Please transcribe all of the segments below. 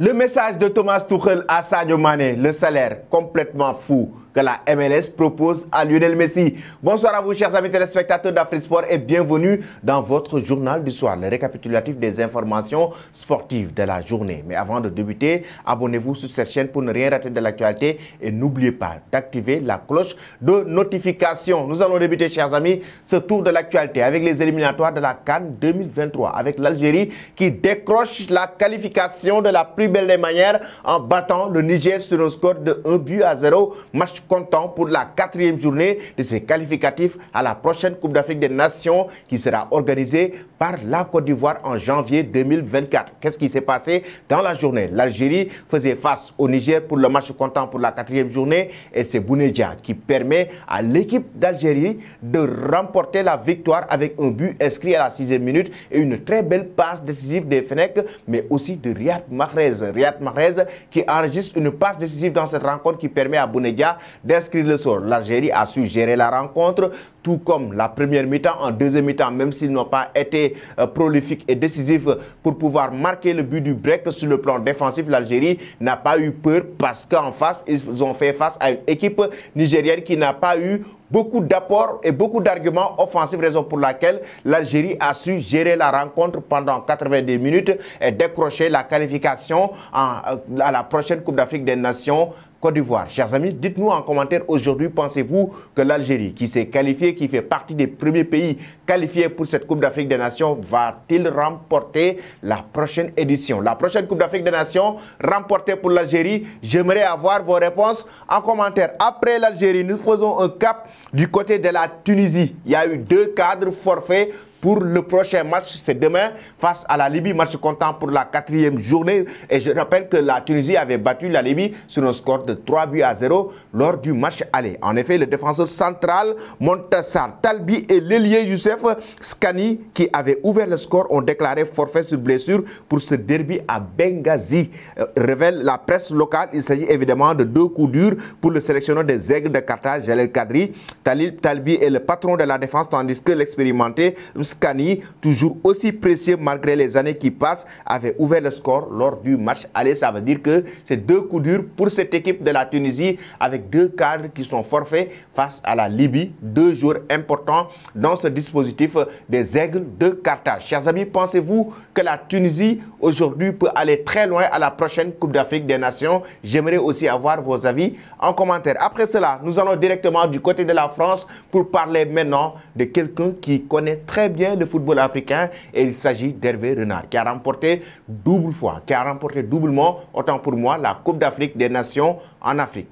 Le message de Thomas Tuchel à Sadio Mané, le salaire complètement fou que la MLS propose à Lionel Messi. Bonsoir à vous, chers amis téléspectateurs d'Afrique Sport, et bienvenue dans votre journal du soir, le récapitulatif des informations sportives de la journée. Mais avant de débuter, abonnez-vous sur cette chaîne pour ne rien rater de l'actualité et n'oubliez pas d'activer la cloche de notification. Nous allons débuter, chers amis, ce tour de l'actualité avec les éliminatoires de la CAN 2023, avec l'Algérie qui décroche la qualification de la plus belle des manières en battant le Niger sur un score de 1-0. Match comptant pour la 4e journée de ces qualificatifs à la prochaine Coupe d'Afrique des Nations qui sera organisée par la Côte d'Ivoire en janvier 2024. Qu'est-ce qui s'est passé dans la journée? L'Algérie faisait face au Niger pour le match comptant pour la 4e journée et c'est Bounedjah qui permet à l'équipe d'Algérie de remporter la victoire avec un but inscrit à la 6e minute et une très belle passe décisive des Fennecs, mais aussi de Riyad Mahrez. Riyad Mahrez qui enregistre une passe décisive dans cette rencontre qui permet à Bounedjah d'inscrire le sort. L'Algérie a su gérer la rencontre, tout comme la première mi-temps. En deuxième mi-temps, même s'ils n'ont pas été prolifiques et décisifs pour pouvoir marquer le but du break sur le plan défensif, l'Algérie n'a pas eu peur parce qu'en face, ils ont fait face à une équipe nigérienne qui n'a pas eu beaucoup d'apports et beaucoup d'arguments offensifs, raison pour laquelle l'Algérie a su gérer la rencontre pendant 90 minutes et décrocher la qualification à la prochaine Coupe d'Afrique des Nations Côte d'Ivoire. Chers amis, dites-nous en commentaire aujourd'hui, pensez-vous que l'Algérie, qui s'est qualifiée, qui fait partie des premiers pays qualifiés pour cette Coupe d'Afrique des Nations, va-t-il remporter la prochaine édition? La prochaine Coupe d'Afrique des Nations remportée pour l'Algérie, j'aimerais avoir vos réponses en commentaire. Après l'Algérie, nous faisons un cap du côté de la Tunisie. Il y a eu 2 cadres forfaits pour le prochain match, c'est demain face à la Libye, match comptant pour la 4e journée. Et je rappelle que la Tunisie avait battu la Libye sur un score de 3-0 lors du match aller. En effet, le défenseur central Montassar Talbi et l'ailier Youssef Skani, qui avaient ouvert le score, ont déclaré forfait sur blessure pour ce derby à Benghazi. Révèle la presse locale, il s'agit évidemment de 2 coups durs pour le sélectionneur des Aigles de Carthage, Jalel Kadri. Talbi est le patron de la défense, tandis que l'expérimenté Skani, toujours aussi précieux malgré les années qui passent, avait ouvert le score lors du match aller. Ça veut dire que c'est 2 coups durs pour cette équipe de la Tunisie avec 2 cadres qui sont forfaits face à la Libye. 2 joueurs importants dans ce dispositif des Aigles de Carthage. Chers amis, pensez-vous que la Tunisie aujourd'hui peut aller très loin à la prochaine Coupe d'Afrique des Nations? J'aimerais aussi avoir vos avis en commentaire. Après cela, nous allons directement du côté de la France pour parler maintenant de quelqu'un qui connaît très bien le football africain, et il s'agit d'Hervé Renard qui a remporté doublement, autant pour moi, la Coupe d'Afrique des Nations en Afrique.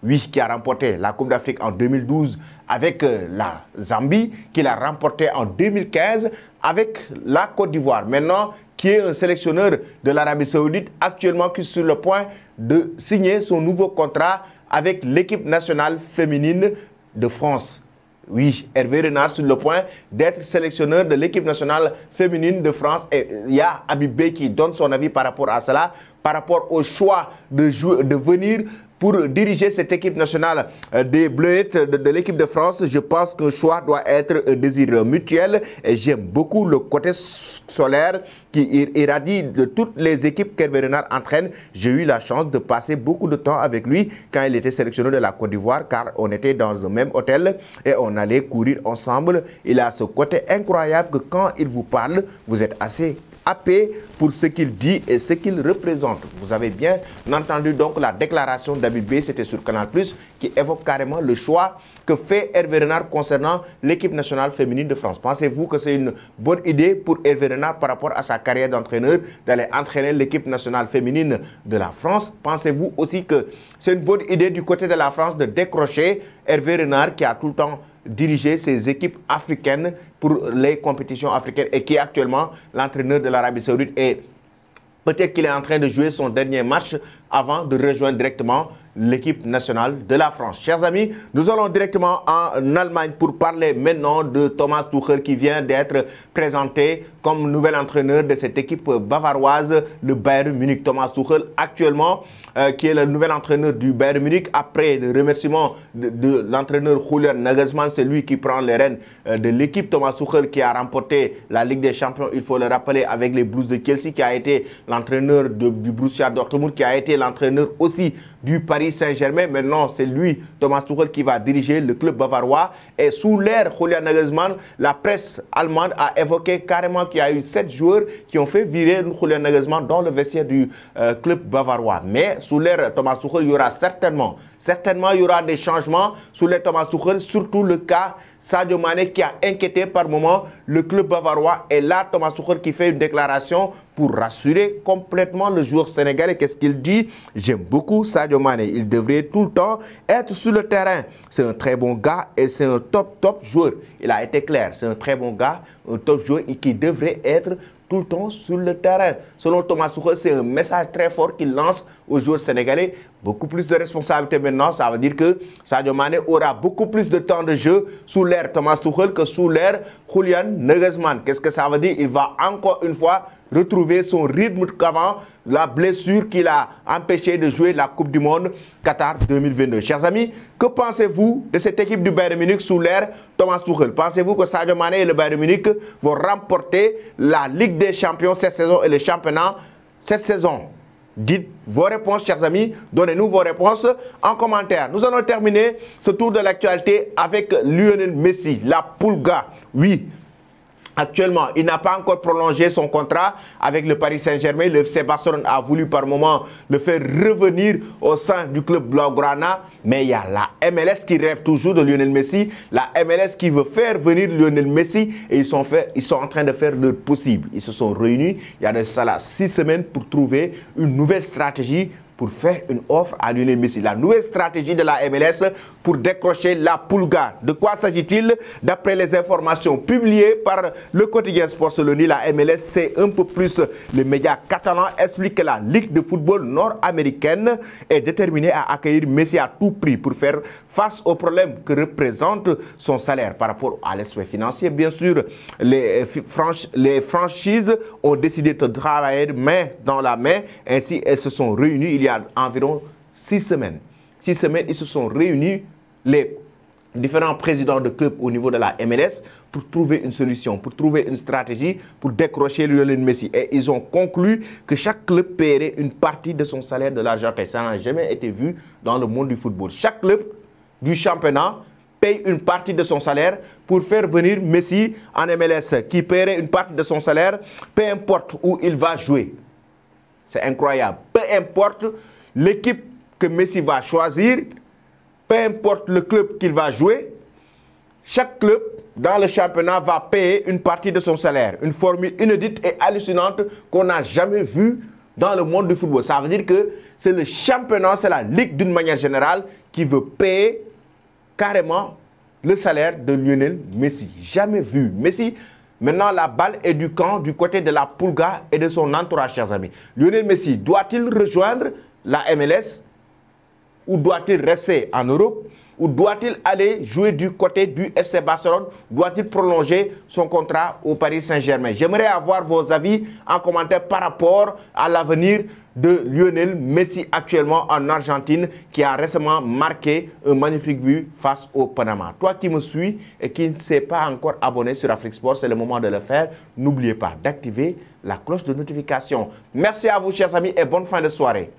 Oui, qui a remporté la Coupe d'Afrique en 2012 avec la Zambie, qui l'a remporté en 2015 avec la Côte d'Ivoire. Maintenant, qui est un sélectionneur de l'Arabie Saoudite, actuellement qui est sur le point de signer son nouveau contrat avec l'équipe nationale féminine de France. Oui, Hervé Renard sur le point d'être sélectionneur de l'équipe nationale féminine de France. Et il y a Habib Beye qui donne son avis par rapport à cela, par rapport au choix de venir pour diriger cette équipe nationale des Bleuettes de l'équipe de France. Je pense qu'un choix doit être un désir mutuel et j'aime beaucoup le côté solaire qui irradie de toutes les équipes qu'Hervé Renard entraîne. J'ai eu la chance de passer beaucoup de temps avec lui quand il était sélectionneur de la Côte d'Ivoire, car on était dans un même hôtel et on allait courir ensemble. Il a ce côté incroyable que quand il vous parle, vous êtes assez happé pour ce qu'il dit et ce qu'il représente. Vous avez bien entendu donc la déclaration d'Habib Beye, c'était sur Canal+, qui évoque carrément le choix que fait Hervé Renard concernant l'équipe nationale féminine de France. Pensez-vous que c'est une bonne idée pour Hervé Renard par rapport à sa carrière d'entraîneur d'aller entraîner l'équipe nationale féminine de la France? Pensez-vous aussi que c'est une bonne idée du côté de la France de décrocher Hervé Renard qui a tout le temps diriger ses équipes africaines pour les compétitions africaines et qui est actuellement l'entraîneur de l'Arabie Saoudite, et peut-être qu'il est en train de jouer son dernier match avant de rejoindre directement l'équipe nationale de la France. Chers amis, nous allons directement en Allemagne pour parler maintenant de Thomas Tuchel qui vient d'être présenté comme nouvel entraîneur de cette équipe bavaroise, le Bayern Munich. Thomas Tuchel actuellement qui est le nouvel entraîneur du Bayern Munich après le remerciement de l'entraîneur Julian Nagelsmann, c'est lui qui prend les rênes de l'équipe. Thomas Tuchel qui a remporté la Ligue des Champions, il faut le rappeler, avec les Blues de Chelsea, qui a été l'entraîneur du Borussia Dortmund, qui a été l'entraîneur aussi du Paris Saint-Germain. Maintenant, c'est lui, Thomas Tuchel, qui va diriger le club bavarois. Et sous l'ère Julian Nagelsmann, la presse allemande a évoqué carrément qu'il y a eu 7 joueurs qui ont fait virer Julian Nagelsmann dans le vestiaire du club bavarois. Mais sous l'ère Thomas Tuchel, il y aura certainement il y aura des changements sous l'ère Thomas Tuchel, surtout le cas Sadio Mané qui a inquiété par moment le club bavarois. Et là, Thomas Tuchel qui fait une déclaration pour rassurer complètement le joueur sénégalais. Qu'est-ce qu'il dit? J'aime beaucoup Sadio Mané. Il devrait tout le temps être sur le terrain. C'est un très bon gars et c'est un top joueur. Il a été clair. C'est un très bon gars, un top joueur et qui devrait être tout le temps sur le terrain. Selon Thomas Tuchel, c'est un message très fort qu'il lance aux joueurs sénégalais. Beaucoup plus de responsabilités maintenant. Ça veut dire que Sadio Mané aura beaucoup plus de temps de jeu sous l'ère Thomas Tuchel que sous l'ère Julian Nagelsmann. Qu'est-ce que ça veut dire? Il va encore une fois retrouver son rythme qu'avant la blessure qui l'a empêché de jouer la Coupe du Monde Qatar 2022. Chers amis, que pensez-vous de cette équipe du Bayern Munich sous l'ère Thomas Tuchel? Pensez-vous que Sadio Mané et le Bayern Munich vont remporter la Ligue des Champions cette saison et le championnat cette saison? Dites vos réponses, chers amis. Donnez-nous vos réponses en commentaire. Nous allons terminer ce tour de l'actualité avec Lionel Messi, la Pulga. Oui. Actuellement, il n'a pas encore prolongé son contrat avec le Paris Saint-Germain. Le FC Barcelone a voulu par moment le faire revenir au sein du club Blaugrana. Mais il y a la MLS qui rêve toujours de Lionel Messi. La MLS qui veut faire venir Lionel Messi. Et ils sont en train de faire le possible. Ils se sont réunis il y a de ça 6 semaines pour trouver une nouvelle stratégie pour faire une offre à Lionel Messi. La nouvelle stratégie de la MLS pour décrocher la Pulga. De quoi s'agit-il? D'après les informations publiées par le quotidien Sportsoloni, la MLS, c'est un peu plus les médias catalans, explique que la Ligue de football nord-américaine est déterminée à accueillir Messi à tout prix pour faire face aux problèmes que représente son salaire par rapport à l'aspect financier. Bien sûr, les franchises ont décidé de travailler main dans la main. Ainsi, elles se sont réunies il y a environ 6 semaines. 6 semaines, ils se sont réunis, les différents présidents de clubs au niveau de la MLS, pour trouver une solution, pour trouver une stratégie, pour décrocher Lionel Messi. Et ils ont conclu que chaque club paierait une partie de son salaire de l'argent. Et ça n'a jamais été vu dans le monde du football. Chaque club du championnat paye une partie de son salaire pour faire venir Messi en MLS, qui paierait une partie de son salaire, peu importe où il va jouer. C'est incroyable. Peu importe l'équipe que Messi va choisir, peu importe le club qu'il va jouer, chaque club dans le championnat va payer une partie de son salaire. Une formule inédite et hallucinante qu'on n'a jamais vue dans le monde du football. Ça veut dire que c'est le championnat, c'est la ligue d'une manière générale qui veut payer carrément le salaire de Lionel Messi. Jamais vu. Messi, maintenant la balle est du camp, du côté de la Pulga et de son entourage, chers amis. Lionel Messi, doit-il rejoindre la MLS ou doit-il rester en Europe? Ou doit-il aller jouer du côté du FC Barcelone? Doit-il prolonger son contrat au Paris Saint-Germain? J'aimerais avoir vos avis en commentaire par rapport à l'avenir de Lionel Messi actuellement en Argentine, qui a récemment marqué un magnifique but face au Panama. Toi qui me suis et qui ne s'est pas encore abonné sur Afrique Sport, c'est le moment de le faire. N'oubliez pas d'activer la cloche de notification. Merci à vous, chers amis, et bonne fin de soirée.